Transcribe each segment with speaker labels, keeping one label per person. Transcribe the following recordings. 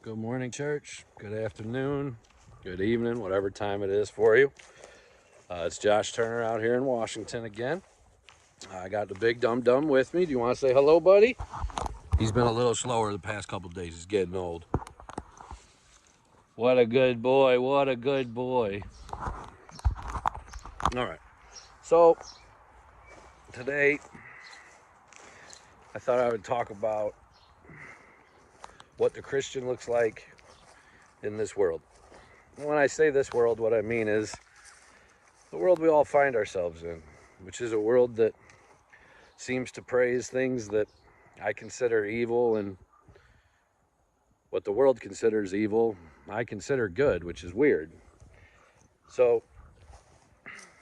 Speaker 1: Good morning, church. Good afternoon. Good evening, whatever time it is for you. It's Josh Turner out here in Washington again. I got the big dum-dum with me. Do you want to say hello, buddy? He's been a little slower the past couple days. He's getting old. What a good boy. What a good boy. All right. So, today, I thought I would talk about what the Christian looks like in this world. When I say this world, what I mean is the world we all find ourselves in, which is a world that seems to praise things that I consider evil, and what the world considers evil, I consider good, which is weird. So,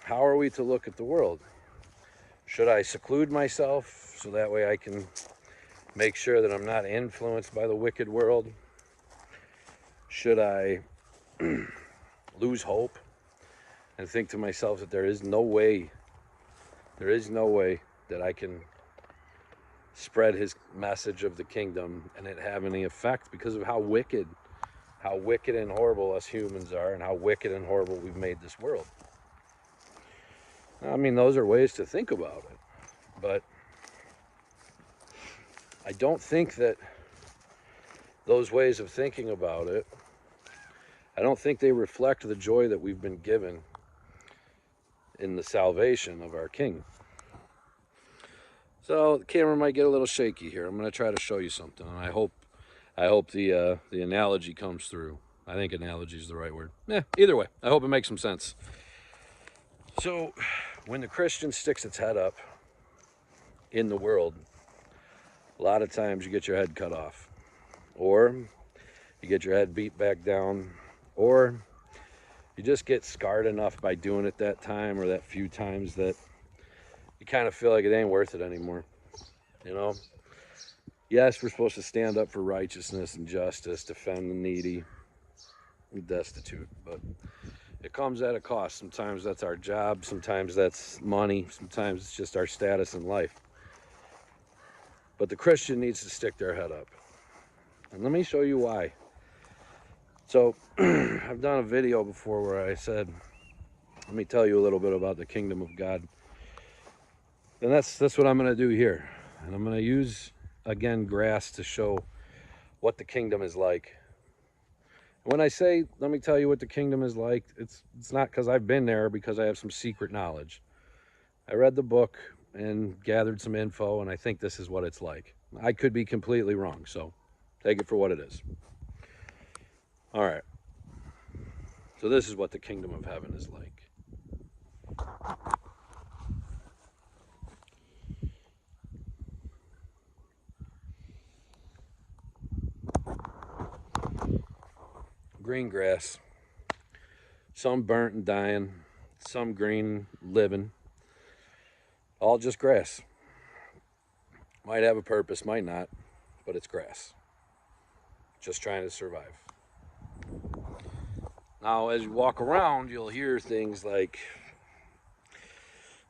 Speaker 1: how are we to look at the world? Should I seclude myself so that way I can make sure that I'm not influenced by the wicked world? Should I lose hope and think to myself that there is no way that I can spread his message of the kingdom and it have any effect because of how wicked and horrible us humans are, and how wicked and horrible we've made this world? I mean, those are ways to think about it, but I don't think that those ways of thinking about it, I don't think they reflect the joy that we've been given in the salvation of our King. So the camera might get a little shaky here. I'm going to try to show you something, and I hope the analogy comes through. I think analogy is the right word. Either way, I hope it makes some sense. So, when the Christian sticks its head up in the world, a lot of times you get your head cut off, or you get your head beat back down, or you just get scarred enough by doing it that time or that few times that you kind of feel like it ain't worth it anymore. You know? Yes, we're supposed to stand up for righteousness and justice, defend the needy and destitute, but it comes at a cost. Sometimes that's our job, sometimes that's money, sometimes it's just our status in life. But the Christian needs to stick their head up. And let me show you why. So, I've done a video before where I said, let me tell you a little bit about the kingdom of God. And that's what I'm going to do here. And I'm going to use, again, grass to show what the kingdom is like. When I say, let me tell you what the kingdom is like, it's not because I've been there, because I have some secret knowledge. I read the book and gathered some info, and I think this is what it's like. I could be completely wrong, so take it for what it is. All right. So this is what the kingdom of heaven is like. Green grass. Some burnt and dying, some green living. All just grass. Might have a purpose, might not, but it's grass. Just trying to survive. Now, as you walk around, you'll hear things like,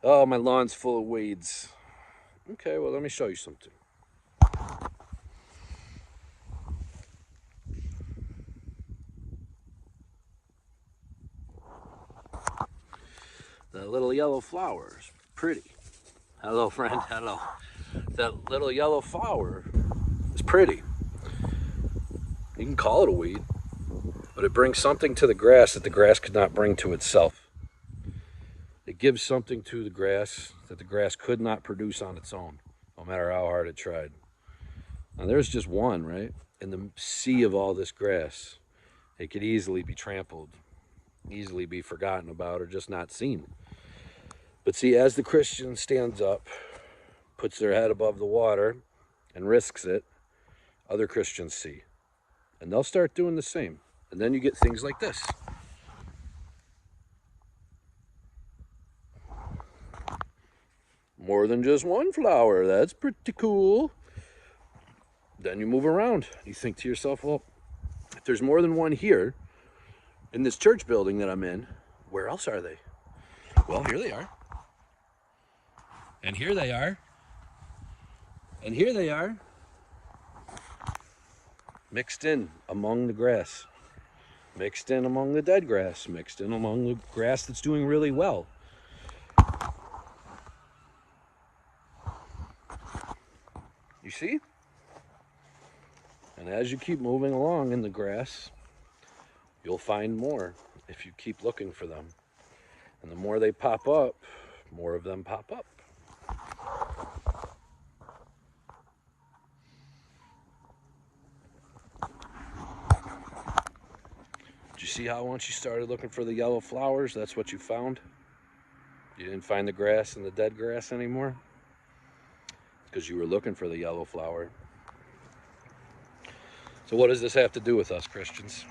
Speaker 1: oh, my lawn's full of weeds. Okay, well, let me show you something. The little yellow flower is pretty. Hello, friend, hello. That little yellow flower is pretty. You can call it a weed, but it brings something to the grass that the grass could not bring to itself. It gives something to the grass that the grass could not produce on its own, no matter how hard it tried. Now, there's just one, right? In the sea of all this grass, it could easily be trampled, easily be forgotten about, or just not seen. But see, as the Christian stands up, puts their head above the water, and risks it, other Christians see. And they'll start doing the same. And then you get things like this. More than just one flower. That's pretty cool. Then you move around. You think to yourself, well, if there's more than one here in this church building that I'm in, where else are they? Well, here they are. And here they are. And here they are. mixed in among the grass, mixed in among the dead grass, mixed in among the grass that's doing really well. You see? And as you keep moving along in the grass, you'll find more if you keep looking for them. And the more they pop up, more of them pop up. Did you see how once you started looking for the yellow flowers, that's what you found? You didn't find the grass and the dead grass anymore? Because you were looking for the yellow flower. So what does this have to do with us Christians?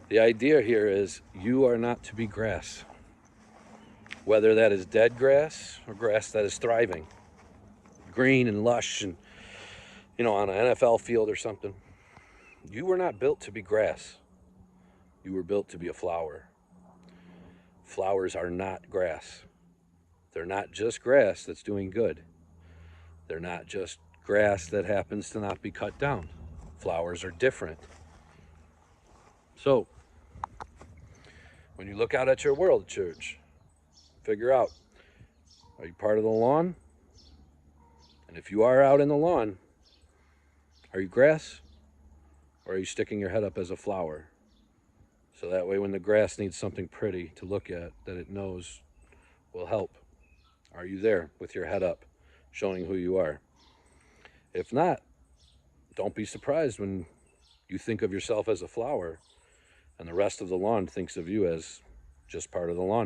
Speaker 1: The idea here is you are not to be grass. Whether that is dead grass or grass that is thriving, green and lush and, on an NFL field or something. You were not built to be grass. You were built to be a flower. Flowers are not grass. They're not just grass that's doing good. They're not just grass that happens to not be cut down. Flowers are different. So, when you look out at your world, church, figure out, are you part of the lawn? And if you are out in the lawn, are you grass? Or are you sticking your head up as a flower? So that way when the grass needs something pretty to look at, that it knows will help. Are you there with your head up, showing who you are? If not, don't be surprised when you think of yourself as a flower and the rest of the lawn thinks of you as just part of the lawn.